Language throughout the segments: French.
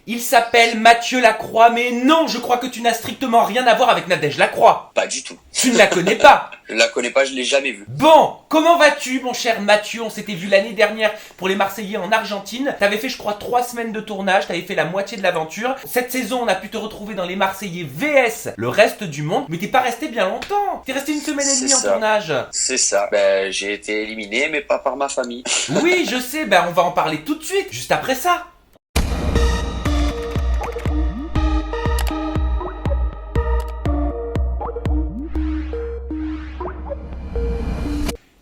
Il s'appelle Mathieu Lacroix, mais non, je crois que tu n'as strictement rien à voir avec Nadège Lacroix. Pas du tout. Tu ne la connais pas. Je la connais pas, je l'ai jamais vue. Bon, comment vas-tu mon cher Mathieu? On s'était vu l'année dernière pour les Marseillais en Argentine. T'avais fait je crois 3 semaines de tournage, t'avais fait la moitié de l'aventure. Cette saison on a pu te retrouver dans les Marseillais VS, le reste du monde. Mais t'es pas resté bien longtemps. T'es resté une semaine et demie en tournage. C'est ça. J'ai été éliminé mais pas par ma famille. Oui je sais, on va en parler tout de suite, juste après ça.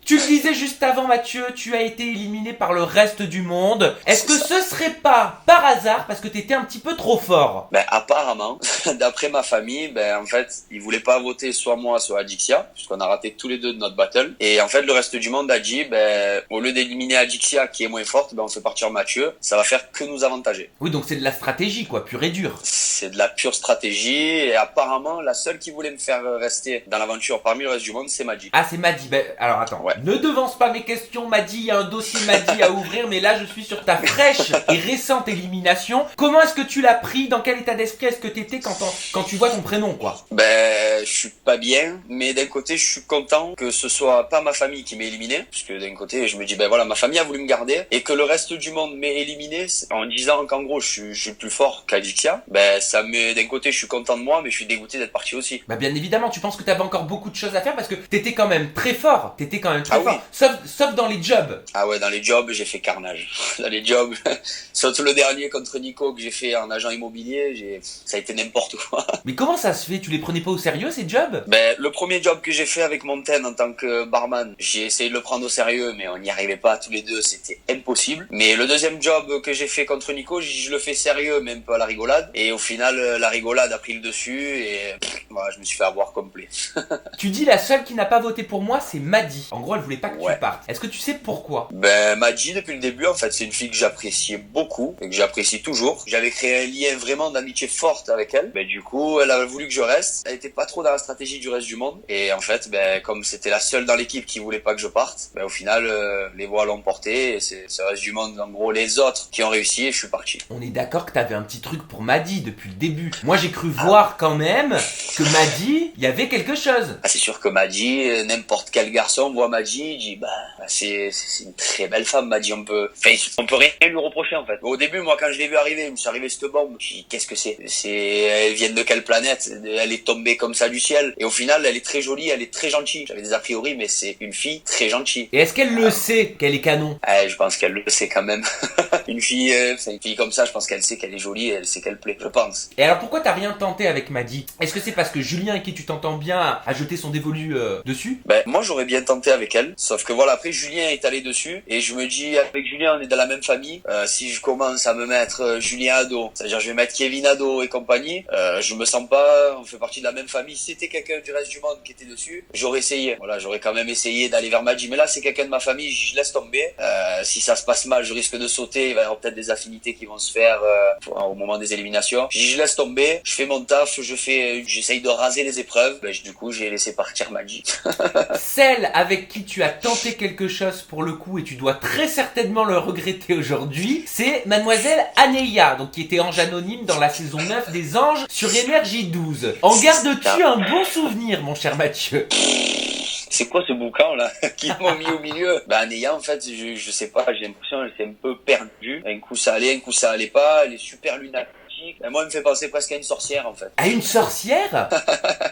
Tu le disais juste avant Mathieu, tu as été éliminé par le reste du monde. Est-ce que ce serait pas par hasard parce que t'étais un petit peu trop fort? Apparemment, d'après ma famille, en fait, ils voulaient pas voter soit moi, soit Adixia, puisqu'on a raté tous les deux de notre battle. Et en fait, le reste du monde a dit, au lieu d'éliminer Adixia, qui est moins forte, on fait partir Mathieu. Ça va faire que nous avantager. Oui, donc c'est de la stratégie, quoi, pure et dure. C'est de la pure stratégie. Et apparemment, la seule qui voulait me faire rester dans l'aventure parmi le reste du monde, c'est Madi. Ah, c'est Madi. Alors attends. Ouais. Ne devance pas mes questions, Madi. Il y a un dossier Madi à ouvrir, mais là, je suis sur ta fraîche et récente élimination. Comment est-ce que tu l'as pris? Dans quel état d'esprit est-ce que t'étais quand tu vois ton prénom, quoi? Je suis pas bien, mais d'un côté, je suis content que ce soit pas ma famille qui m'ait éliminé, puisque d'un côté, je me dis, ma famille a voulu me garder, et que le reste du monde m'ait éliminé, en disant qu'en gros, je suis plus fort qu'Adixia, d'un côté, je suis content de moi, mais je suis dégoûté d'être parti aussi. Bien évidemment, tu penses que t'avais encore beaucoup de choses à faire parce que t'étais quand même très fort. Oui. Sauf dans les jobs. Ah ouais, dans les jobs, j'ai fait carnage. Dans les jobs, surtout le dernier contre Nico que j'ai fait en agent immobilier, ça a été n'importe quoi. Mais comment ça se fait? Tu les prenais pas au sérieux, ces jobs? Le premier job que j'ai fait avec Montaigne en tant que barman, j'ai essayé de le prendre au sérieux, mais on n'y arrivait pas tous les deux, c'était impossible. Mais le deuxième job que j'ai fait contre Nico, je le fais sérieux, mais un peu à la rigolade. Et au final, la rigolade a pris le dessus et je me suis fait avoir complet. Tu dis la seule qui n'a pas voté pour moi, c'est Madi. En gros, elle voulait pas que tu partes. Est-ce que tu sais pourquoi? Madi, depuis le début, en fait, c'est une fille que j'appréciais beaucoup et que j'apprécie toujours. J'avais créé un lien vraiment d'amitié forte avec elle. Du coup, elle a voulu que je reste. Elle était pas trop dans la stratégie du reste du monde. Et en fait, comme c'était la seule dans l'équipe qui voulait pas que je parte, au final, les voix l'ont porté et c'est le reste du monde, en gros, les autres qui ont réussi et je suis parti. On est d'accord que t'avais un petit truc pour Madi depuis le début. Moi, j'ai cru voir quand même que Madi, il y avait quelque chose. C'est sûr que Madi, n'importe quel garçon voit Madi, dit c'est une très belle femme, Madi. On peut rien lui reprocher en fait. Au début, moi, quand je l'ai vu arriver, je me suis arrivé cette bombe. Je dis qu'est-ce que c'est? Elle vient de quelle planète? Elle est tombée comme ça du ciel. Et au final, elle est très jolie, elle est très gentille. J'avais des a priori, mais c'est une fille très gentille. Et est-ce qu'elle le sait qu'elle est canon? Je pense qu'elle le sait quand même. Une fille comme ça, je pense qu'elle sait qu'elle est jolie, elle sait qu'elle plaît, je pense. Et alors pourquoi t'as rien tenté avec Madi? Est-ce que c'est parce que Julien, avec qui tu t'entends bien, a jeté son dévolu dessus? Moi j'aurais bien tenté avec elle, sauf que après Julien est allé dessus, et je me dis avec Julien on est dans la même famille, si je commence à me mettre Julien à dos, c'est-à-dire je vais mettre Kevin à dos et compagnie, je me sens pas, on fait partie de la même famille. Si c'était quelqu'un du reste du monde qui était dessus, j'aurais essayé, j'aurais quand même essayé d'aller vers Madi, mais là c'est quelqu'un de ma famille, je laisse tomber. Si ça se passe mal, je risque de sauter, il va y avoir peut-être des affinités qui vont se faire au moment des éliminations. Je laisse tomber, je fais mon taf, j'essaye de raser les épreuves. Du coup, j'ai laissé partir Madi. Celle avec qui tu as tenté quelque chose pour le coup et tu dois très certainement le regretter aujourd'hui, c'est Mademoiselle Aneia, donc qui était ange anonyme dans la saison 9 des Anges sur MRJ12. En gardes-tu un bon souvenir, mon cher Mathieu? C'est quoi ce boucan là qu'ils m'ont mis au milieu? Aneia en fait, je sais pas, j'ai l'impression qu'elle s'est un peu perdue. Un coup ça allait pas, elle est super lunatique. Moi, elle me fait penser presque à une sorcière, en fait. À une sorcière?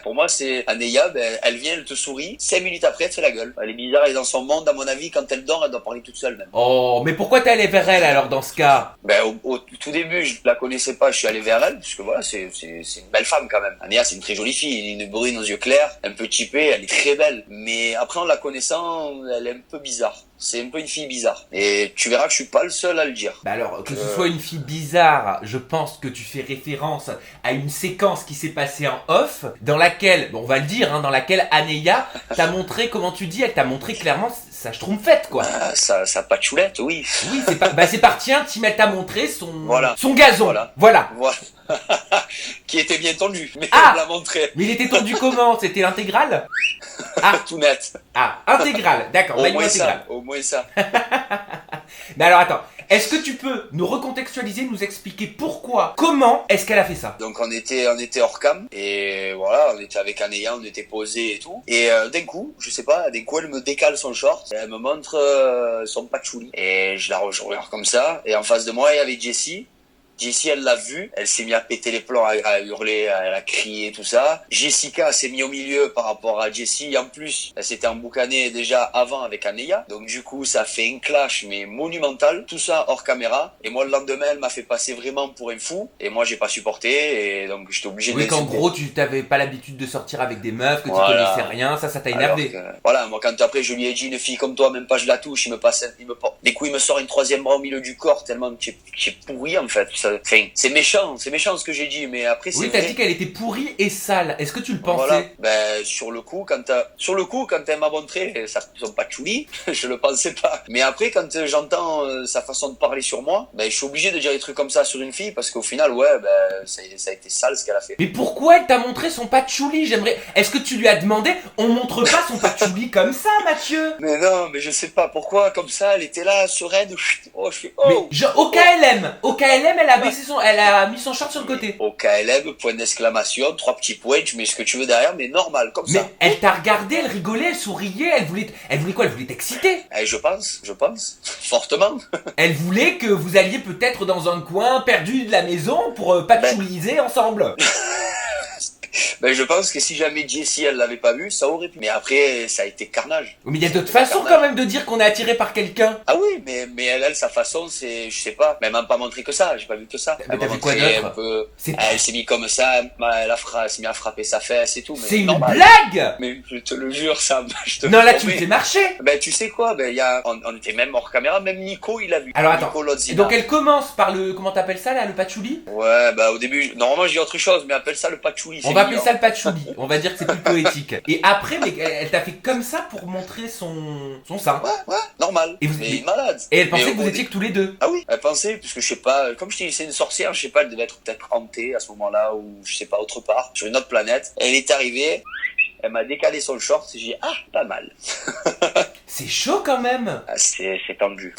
Pour moi, c'est Aneia, elle vient, elle te sourit, 5 minutes après, elle te fait la gueule. Elle est bizarre, elle est dans son monde, à mon avis, quand elle dort, elle doit parler toute seule, même. Oh, mais pourquoi t'es allé vers elle, alors, dans ce cas? Au tout début, je la connaissais pas, je suis allé vers elle, parce que c'est une belle femme, quand même. Aneia, c'est une très jolie fille, une brune aux yeux clairs, un peu typée, elle est très belle. Mais après, en la connaissant, elle est un peu bizarre. C'est un peu une fille bizarre. Et tu verras que je suis pas le seul à le dire. Alors, que ce soit une fille bizarre, je pense que tu fais référence à une séquence qui s'est passée en off, dans laquelle, on va le dire, dans laquelle Aneia t'a montré, comment tu dis, elle t'a montré clairement sa schtroumpfette, quoi. Sa patchoulette, oui. Oui, c'est parti intime, elle t'a montré son gazon. Voilà. Qui était bien tendu, mais elle l'a montré. Mais il était tendu comment? C'était l'intégrale? Tout net. Ah, intégral, d'accord, Au maillot moins intégral. ça, au moins ça. Mais alors attends, est-ce que tu peux nous recontextualiser, nous expliquer pourquoi, comment est-ce qu'elle a fait ça? Donc on était hors cam et voilà, on était avec Anéa, on était posés et tout. Et d'un coup, je sais pas, elle me décale son short, et elle me montre son patchouli. Et je la rejoins comme ça. Et en face de moi, il y avait Jessie. Jessie, elle l'a vu, elle s'est mise à péter les plombs, à hurler, elle a crié, tout ça. Jessica s'est mise au milieu par rapport à Jessie. En plus, elle s'était emboucanée déjà avant avec Anéa. Donc du coup, ça fait un clash, mais monumental. Tout ça hors caméra. Et moi, le lendemain, elle m'a fait passer vraiment pour un fou. Et moi, j'ai pas supporté. Et donc, j'étais obligé de Oui, qu'en l'insulter. gros, tu t'avais pas l'habitude de sortir avec des meufs, que tu Voilà. connaissais rien, ça t'a Alors énervé. que, voilà, moi quand après je lui ai dit une fille comme toi, même pas je la touche, des coups il me sort une troisième bras au milieu du corps tellement que tu es pourri en fait. Enfin, c'est méchant ce que j'ai dit, mais après c'est Oui, t'as vrai. dit qu'elle était pourrie et sale. Est-ce que tu le pensais? Voilà. Ben sur le coup quand elle m'a montré son patchouli, je le pensais pas. Mais après quand j'entends sa façon de parler sur moi, ben je suis obligé de dire des trucs comme ça sur une fille parce qu'au final ouais ben ça a été sale ce qu'elle a fait. Mais pourquoi elle t'a montré son patchouli? J'aimerais. Est-ce que tu lui as demandé? On montre pas son patchouli comme ça, Mathieu. Mais non, mais je sais pas pourquoi comme ça, elle était là sereine. Oh, je fais Mais oh. au KLM, elle a mis son short sur le côté. Au KLM, point d'exclamation, 3 petits points, tu mets ce que tu veux derrière, mais normal, comme Mais ça. elle t'a regardé, elle rigolait, elle souriait, elle voulait quoi? Elle voulait t'exciter. Eh, je pense, fortement. Elle voulait que vous alliez peut-être dans un coin perdu de la maison pour patchouliser ensemble. Ben, je pense que si jamais Jessie, elle l'avait pas vu, ça aurait pu. Mais après, ça a été carnage. Mais il y a d'autres façons quand même de dire qu'on est attiré par quelqu'un. Ah oui, mais elle, sa façon, c'est, je sais pas, mais elle m'a pas montré que ça, j'ai pas vu que ça. Mais Elle t'as m'a vu quoi montré d'autre? un peu, C'est elle s'est mis comme ça, elle s'est mis à frapper sa fesse et tout, mais C'est une normal. blague. Mais je te le jure, ça, je te Non, là tu me promets. fais marcher. Ben, tu sais quoi, ben, on était même hors caméra, même Nico, il a vu. Alors attends. Nico Lodzina. Donc elle commence par le, comment t'appelles ça là, le patchouli? Ouais, bah au début, normalement je dis autre chose, mais appelle ça le patchouli. On va appeler ça le patchouli. On va dire que c'est plus poétique. Et après, mais elle t'a fait comme ça pour montrer son sein. Ouais, normal. Et vous- mais mais- malade. Et elle pensait Mais que vous étiez que tous les deux. Ah oui, elle pensait, puisque je sais pas, comme je t'ai dit, c'est une sorcière, je sais pas, elle devait être peut-être hantée à ce moment-là, ou je sais pas, autre part, sur une autre planète. Elle est arrivée, elle m'a décalé sur le short, et j'ai dit, ah, pas mal. C'est chaud quand même. Ah, c'est tendu.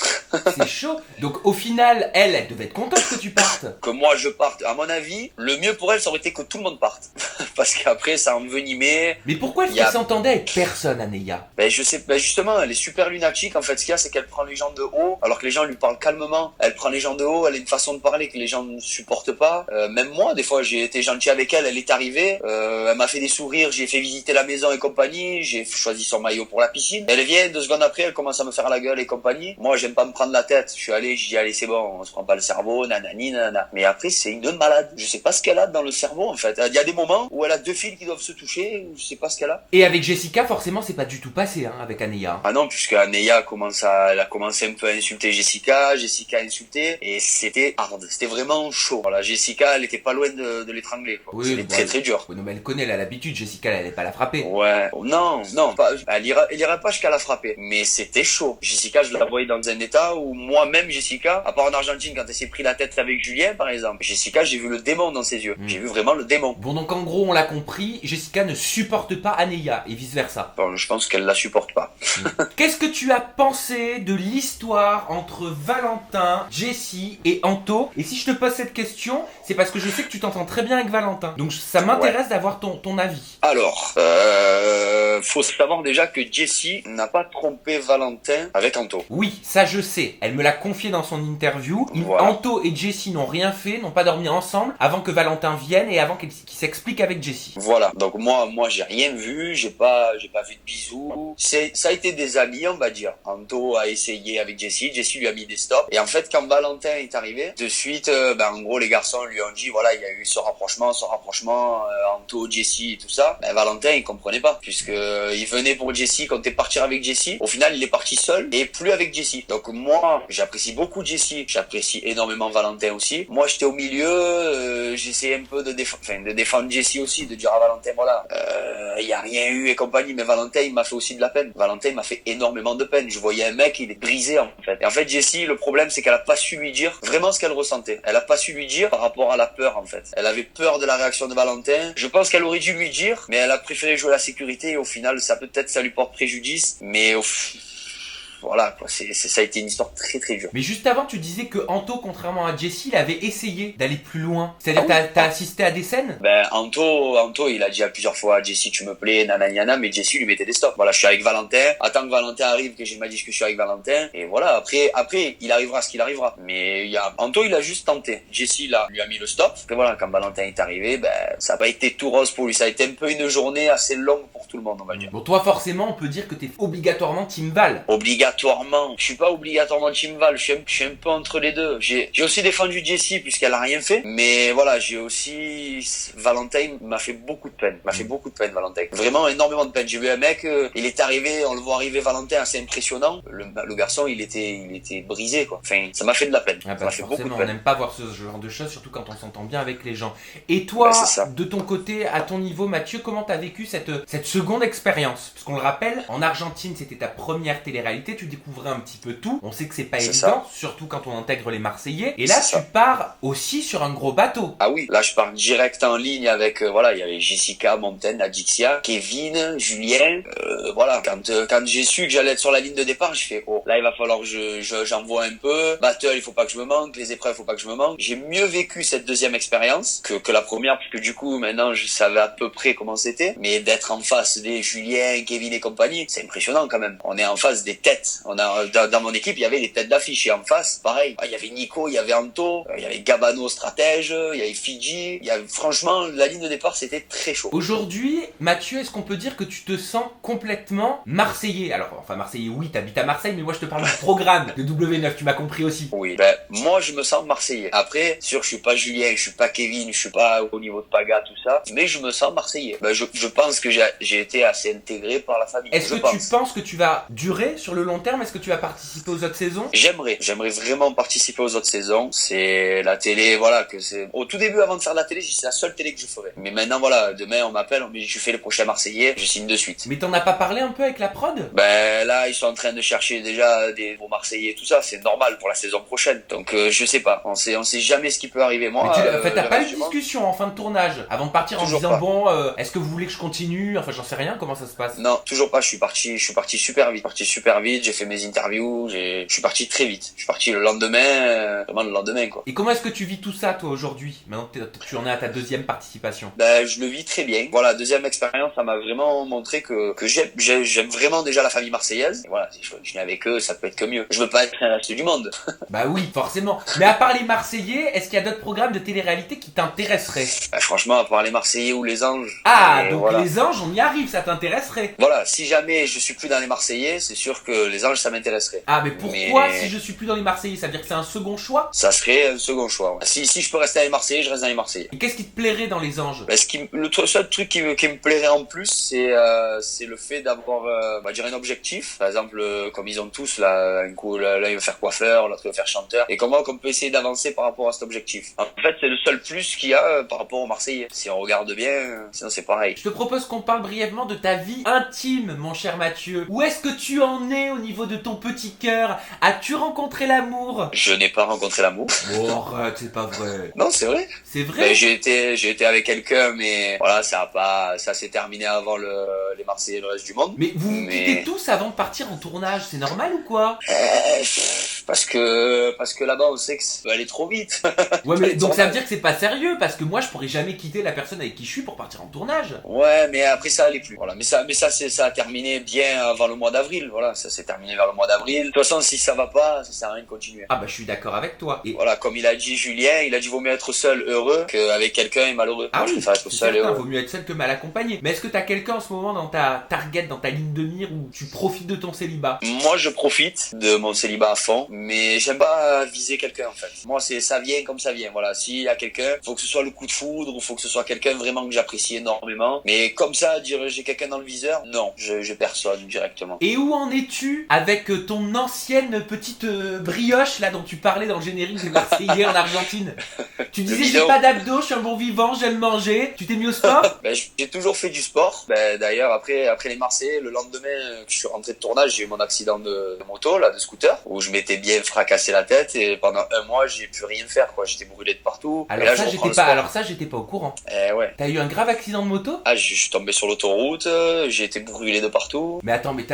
C'est chaud. Donc au final, elle devait être contente que tu partes. Que moi je parte, à mon avis, le mieux pour elle, ça aurait été que tout le monde parte. Parce qu'après, ça envenimait. Mais pourquoi Il y a- elle s'entendait avec personne, Anéa? Ben je sais, ben justement, elle est super lunatique. En fait, ce qu'il y a, c'est qu'elle prend les gens de haut, alors que les gens lui parlent calmement. Elle prend les gens de haut, elle a une façon de parler que les gens ne supportent pas. Même moi, des fois, j'ai été gentil avec elle. Elle est arrivée, elle m'a fait des sourires, j'ai fait visiter la maison et compagnie. J'ai choisi son maillot pour la piscine. Elle vient 2 secondes après, elle commence à me faire la gueule et compagnie. Moi, j'aime pas me prendre la tête. Je suis allé, j'ai dit allez, c'est bon, on se prend pas le cerveau, nanani, nanana. Mais après, c'est une malade. Je sais pas ce qu'elle a dans le cerveau, en fait. Il y a des moments où elle a 2 fils qui doivent se toucher, je sais pas ce qu'elle a. Et avec Jessica, forcément, c'est pas du tout passé, hein, avec Anéa. Ah non, puisque Anéa elle a commencé un peu à insulter Jessica a insulté, et c'était hard, c'était vraiment chaud. Voilà, Jessica, elle était pas loin de l'étrangler, quoi. Oui, C'était bah, très très dur. Oui, non, mais elle connaît, elle a l'habitude, Jessica, elle allait pas la frapper. Ouais, non, pas, elle ira pas jusqu'à la frapper, mais c'était chaud. Jessica, je la voyais dans un état où moi-même, Jessica, à part en Argentine, quand elle s'est pris la tête avec Julien, par exemple, Jessica, j'ai vu le démon dans ses yeux. J'ai vu vraiment le démon. Bon, donc en gros, on l'a compris, Jessica ne supporte pas Anéa, et vice-versa. Bon, je pense qu'elle la supporte pas. Qu'est-ce que tu as pensé de l'histoire entre Valentin, Jessie et Anto? Et si je te pose cette question, c'est parce que je sais que tu t'entends très bien avec Valentin. Donc ça m'intéresse d'avoir ton avis. Alors, faut savoir déjà que Jessie n'a pas trompé Valentin avec Anto. Oui, ça je sais. Elle me l'a confié dans son interview. Voilà. Anto et Jessie n'ont rien fait, n'ont pas dormi ensemble avant que Valentin vienne et avant qu'il s'explique avec Jessie. Voilà. Donc moi j'ai rien vu, j'ai pas vu de bisous. Ça a été des amis, on va dire. Anto a essayé avec Jessie lui a mis des stops. Et en fait, quand Valentin est arrivé, de suite, en gros, les garçons lui ont dit, voilà, il y a eu ce rapprochement, Anto, Jessie et tout ça. Ben, Valentin, il comprenait pas, puisque il venait pour Jessie, comptait partir avec Jessie Jessie. Au final, il est parti seul et plus avec Jessie. Donc moi, j'apprécie beaucoup Jessie. J'apprécie énormément Valentin aussi. Moi, j'étais au milieu. J'essayais un peu de défendre Jessie aussi, de dire à Valentin, voilà, il y a rien eu et compagnie. Mais Valentin, il m'a fait aussi de la peine. Valentin m'a fait énormément de peine. Je voyais un mec, il est brisé en fait. Et en fait, Jessie, le problème, c'est qu'elle a pas su lui dire vraiment ce qu'elle ressentait. Elle a pas su lui dire par rapport à la peur en fait. Elle avait peur de la réaction de Valentin. Je pense qu'elle aurait dû lui dire, mais elle a préféré jouer la sécurité et au final, ça lui porte préjudice. Mais voilà, quoi, ça a été une histoire très très dure. Mais juste avant, tu disais que Anto, contrairement à Jessie, il avait essayé d'aller plus loin. C'est-à-dire, t'as assisté à des scènes? Ben, Anto, il a dit à plusieurs fois, Jessie, tu me plais, nanana, mais Jessie lui mettait des stops. Voilà, je suis avec Valentin, attends que Valentin arrive, que j'ai ma discussion avec Valentin, et voilà, après, il arrivera ce qu'il arrivera. Mais Anto, il a juste tenté. Jessie, là, lui a mis le stop. Et voilà, quand Valentin est arrivé, ben, ça n'a pas été tout rose pour lui. Ça a été un peu une journée assez longue pour tout le monde, on va dire. Bon, toi, forcément, on peut dire que t'es obligatoirement Team Val. Obligatoirement. Je suis pas obligatoirement Team Val, je suis un peu entre les deux. J'ai aussi défendu Jessie puisqu'elle a rien fait, mais voilà, j'ai aussi Valentin m'a fait beaucoup de peine. Valentin. Vraiment énormément de peine. J'ai vu un mec, il est arrivé, on le voit arriver Valentin assez impressionnant. Le garçon, il était brisé quoi. Enfin, ça m'a fait de la peine. Ah bah, ça m'a fait beaucoup de peine. On n'aime pas voir ce genre de choses, surtout quand on s'entend bien avec les gens. Et toi, de ton côté, à ton niveau, Mathieu, comment t'as vécu cette seconde expérience? Parce qu'on le rappelle, en Argentine, c'était ta première télé-réalité, tu découvrais un petit peu tout. On sait que c'est pas évident, surtout quand on intègre les Marseillais. Et là, tu pars aussi sur un gros bateau. Ah oui, là je pars direct en ligne avec il y avait Jessica, Montaigne, Adixia, Kevin, Julien. Voilà, quand j'ai su que j'allais être sur la ligne de départ, j'ai fait là il va falloir que j'envoie un peu. Battle, il faut pas que je me manque. Les épreuves, il faut pas que je me manque. J'ai mieux vécu cette deuxième expérience que la première, parce que du coup maintenant je savais à peu près comment c'était. Mais d'être en face des Julien, Kevin et compagnie, c'est impressionnant quand même. On est en face des têtes. On a dans mon équipe, il y avait les têtes d'affiche et en face, pareil. Il y avait Nico, il y avait Anto, il y avait Gabano stratège, il y avait Fidji. Franchement, la ligne de départ, c'était très chaud. Aujourd'hui, Mathieu, est-ce qu'on peut dire que tu te sens complètement marseillais? Alors, enfin Marseillais, oui, t'habites à Marseille, mais moi je te parle du programme de W9, tu m'as compris aussi. Oui, moi je me sens marseillais. Après, sûr, je suis pas Julien, je suis pas Kevin, je suis pas au niveau de Paga, tout ça, mais je me sens marseillais. Je pense que j'ai été assez intégré par la famille. Est-ce que tu penses que tu vas durer sur le long terme? Est-ce que tu vas participer aux autres saisons? J'aimerais vraiment participer aux autres saisons. C'est la télé, voilà, au tout début, avant de faire de la télé, c'est la seule télé que je ferais. Mais maintenant, voilà, demain, on m'appelle, on me dit, tu fais le prochain Marseillais, je signe de suite. Mais t'en as pas parlé un peu avec la prod? Là, ils sont en train de chercher déjà des bons Marseillais et tout ça, c'est normal pour la saison prochaine. Donc, je sais pas, on sait jamais ce qui peut arriver. Moi, en fait, t'as pas eu de discussion en fin de tournage, avant de partir en disant, est-ce que vous voulez que je continue? Enfin, j'en sais rien, comment ça se passe? Non, toujours pas, je suis parti super vite, j'ai fait mes interviews, je suis parti très vite. Je suis parti le lendemain, vraiment le lendemain, quoi. Et comment est-ce que tu vis tout ça, toi, aujourd'hui? Maintenant que tu en es à ta deuxième participation. Je le vis très bien. Voilà, deuxième expérience, ça m'a vraiment montré que j'aime vraiment déjà la famille marseillaise. Et voilà, si je continue avec eux, ça peut être que mieux. Je veux pas être un reste du monde. Bah oui, forcément. Mais à part les Marseillais, est-ce qu'il y a d'autres programmes de télé-réalité qui t'intéresseraient? Franchement, à part les Marseillais ou les Anges. Donc voilà. Les Anges, on y arrive, ça t'intéresserait? Voilà, si jamais je suis plus dans les Marseillais, c'est sûr que les Anges, ça m'intéresserait. Mais pourquoi si je suis plus dans les Marseillais? Ça veut dire que c'est un second choix? Ça serait un second choix, ouais. Si je peux rester dans les Marseillais, je reste dans les Marseillais. Et qu'est-ce qui te plairait dans les Anges? Le seul truc qui me plairait en plus, c'est le fait d'avoir, on va dire, un objectif. Par exemple, comme ils ont tous, là, un coup, là, il veut faire coiffeur, l'autre il veut faire chanteur. Et comment qu'on peut essayer d'avancer par rapport à cet objectif. En fait, c'est le seul plus qu'il y a par rapport aux Marseillais. Si on regarde bien, sinon c'est pareil. Je te propose qu'on parle brièvement de ta vie intime, mon cher Mathieu. Où est-ce que tu en es au niveau de ton petit cœur? As-tu rencontré l'amour? Je n'ai pas rencontré l'amour. Oh, arrête, c'est pas vrai. Non, c'est vrai. C'est vrai. J'ai été avec quelqu'un, mais voilà, ça s'est terminé avant les Marseillais et le reste du monde. Mais vous vous quittez tous avant de partir en tournage, c'est normal ou quoi? Parce que là-bas, on sait que ça peut aller trop vite. Ouais, mais donc ça veut dire que c'est pas sérieux, parce que moi, je pourrais jamais quitter la personne avec qui je suis pour partir en tournage. Ouais, mais après ça allait plus. Voilà, mais ça a terminé bien avant le mois d'avril. Voilà, ça s'est terminé terminer vers le mois d'avril. De toute façon, si ça va pas, ça sert à rien de continuer. Ah bah je suis d'accord avec toi. Et Voilà, comme il a dit Julien, il a dit vaut mieux être seul heureux qu'avec quelqu'un et malheureux. ah Moi, je oui, préfère être c'est seul et certain, heureux. vaut mieux être seul que mal accompagné. Mais est-ce que t'as quelqu'un en ce moment dans ta target, dans ta ligne de mire où tu profites de ton célibat? Moi, je profite de mon célibat à fond, mais j'aime pas viser quelqu'un en fait. Moi, c'est ça vient comme ça vient. Voilà, s'il y a quelqu'un, faut que ce soit le coup de foudre, ou faut que ce soit quelqu'un vraiment que j'apprécie énormément. Mais comme ça, dire j'ai quelqu'un dans le viseur, non, j'ai personne directement. Et où en es-tu avec ton ancienne petite brioche là dont tu parlais dans le générique des Marseillais en Argentine? Tu disais j'ai pas d'abdos, je suis un bon vivant, j'aime manger. Tu t'es mis au sport? Ben, j'ai toujours fait du sport. Ben, d'ailleurs, après les Marseillais, le lendemain que je suis rentré de tournage, j'ai eu mon accident de moto, là, de scooter, où je m'étais bien fracassé la tête et pendant un mois, j'ai pu rien faire, quoi. J'étais brûlé de partout. Et là, Alors ça, j'étais pas au courant. Ouais. T'as eu un grave accident de moto? Ah, je suis tombé sur l'autoroute, j'ai été brûlé de partout. Mais attends, mais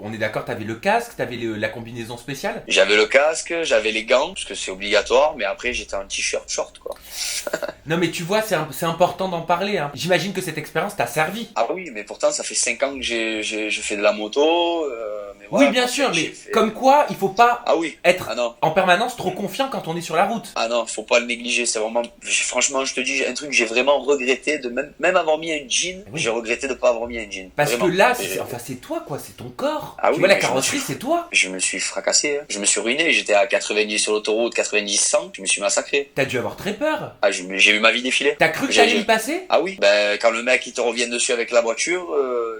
on est d'accord, t'avais le casque, t'avais la combinaison spéciale? J'avais le casque, j'avais les gants, parce que c'est obligatoire, mais après, j'étais en t-shirt short, quoi. Non mais tu vois, c'est important d'en parler, hein. J'imagine que cette expérience t'a servi. Ah oui, mais pourtant, ça fait 5 ans que je fais de la moto, mais Oui, voilà, bien sûr, mais fait... comme quoi, il faut pas Ah oui. être Ah non. en permanence trop confiant quand on est sur la route. Ah non, faut pas le négliger, c'est vraiment, franchement, je te dis, un truc que j'ai vraiment regretté de même avoir mis un jean, Oui. j'ai regretté de pas avoir mis un jean. Parce Vraiment. que là, c'est toi quoi, c'est ton corps. Ah tu oui, vois, la mais carrosserie, c'est toi. Je me suis fracassé, hein. Je me suis ruiné, j'étais à 90 sur l'autoroute, 90-100, je me suis massacré. T'as dû avoir très peur. Ah, j'ai vu ma vie défiler. T'as cru que t'allais y passer? Ah oui, ben quand le mec il te revient dessus avec la voiture,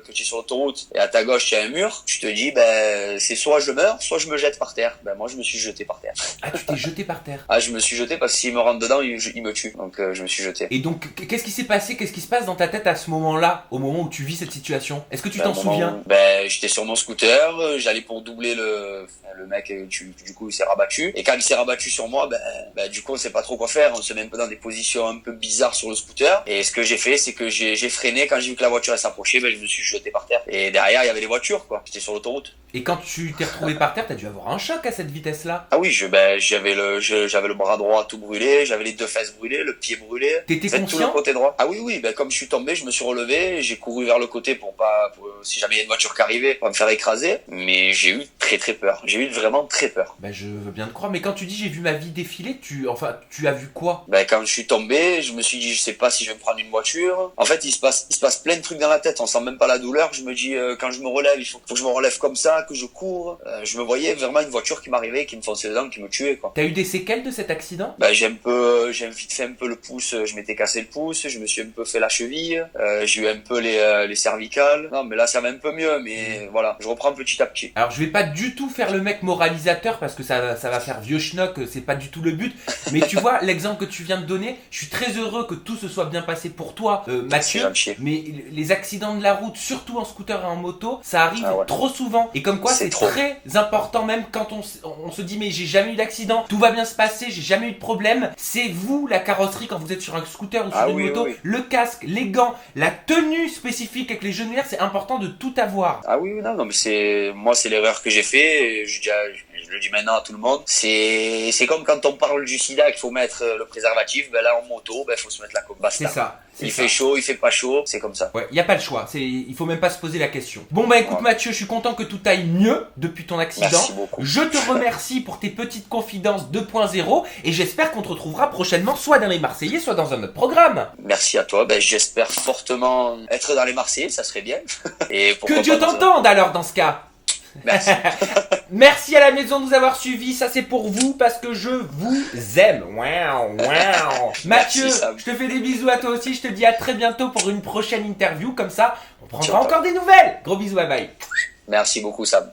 que tu es sur l'autoroute et à ta gauche il y a un mur, tu te dis ben c'est soit je meurs, soit je me jette par terre. Ben moi je me suis jeté par terre. Ah, tu t'es jeté par terre. Ah je me suis jeté parce que s'il me rentre dedans, il me tue. Donc je me suis jeté. Et donc, qu'est-ce qui s'est passé? Qu'est-ce qui se passe dans ta tête à ce moment-là, au moment où tu vis cette situation? Est-ce que tu t'en souviens? Ben j'étais sur mon scooter, j'allais pour doubler le mec, du coup il s'est rabattu. Et quand il s'est rabattu sur moi, ben du coup on sait pas trop quoi faire, on se met un peu dans des positions un peu bizarres sur le scooter. Et ce que j'ai fait, c'est que j'ai freiné, quand j'ai vu que la voiture s'approchait, ben je me suis jeté par terre. Et derrière il y avait les voitures quoi, j'étais sur l'autoroute. Et quand tu t'es retrouvé par terre, t'as dû avoir un choc à cette vitesse-là. Ah oui, j'avais le bras droit tout brûlé, j'avais les deux fesses brûlées, le pied brûlé. T'étais Tout le conscient? côté droit. Ah oui, ben comme je suis tombé, je me suis relevé, j'ai couru vers le côté pour si jamais il y a une voiture qui arrivait, pour me faire écraser. Mais j'ai eu très très peur. J'ai eu vraiment très peur. Ben je veux bien te croire, mais quand tu dis j'ai vu ma vie défiler, tu as vu quoi? Ben quand je suis tombé, je me suis dit je sais pas si je vais me prendre une voiture. En fait, il se passe plein de trucs dans la tête, on sent même pas la douleur. Je me dis quand je me relève, il faut que je me relève comme ça, que je cours. Je me voyais vraiment une voiture qui m'arrivait, qui me fonçait dedans, qui me tuait quoi. T'as eu des séquelles de cet accident? Ben j'ai vite fait un peu le pouce, je m'étais cassé le pouce, je me suis un peu fait la cheville, j'ai eu un peu les cervicales. Non mais là ça va un peu mieux, mais voilà, je reprends petit à petit. Alors je vais pas du tout faire le mec moralisateur parce que ça va faire vieux schnock, c'est pas du tout le but. Mais tu vois, l'exemple que tu viens de donner, je suis très heureux que tout se soit bien passé pour toi, Mathieu. Mais les accidents de la route, surtout en scooter et en moto, ça arrive trop souvent. Et comme quoi c'est très important, même quand on se dit mais j'ai jamais eu d'accident, tout va bien se passer, j'ai jamais eu de problème. C'est vous la carrosserie quand vous êtes sur un scooter ou sur une moto, le casque, les gants, la tenue spécifique avec les genouillères, c'est important de tout avoir. Ah oui, non mais c'est l'erreur que j'ai fait. Je le dis maintenant à tout le monde. C'est comme quand on parle du sida qu'il faut mettre le préservatif. Ben là en moto, faut se mettre la coque. Basta. C'est ça. Il fait chaud, il fait pas chaud, c'est comme ça. Ouais, y a pas le choix. Il faut même pas se poser la question. Bon écoute Mathieu, je suis content que tout aille mieux depuis ton accident. Merci beaucoup. Je te remercie pour tes petites confidences 2.0 et j'espère qu'on te retrouvera prochainement soit dans les Marseillais, soit dans un autre programme. Merci à toi. J'espère fortement être dans les Marseillais, ça serait bien. Et que Dieu t'entende alors dans ce cas. Merci. Merci à la maison de nous avoir suivis, ça c'est pour vous parce que je vous aime. Mathieu, je te fais des bisous à toi aussi, je te dis à très bientôt pour une prochaine interview, comme ça on prendra encore des nouvelles. Gros bisous, bye bye. Merci beaucoup Sam.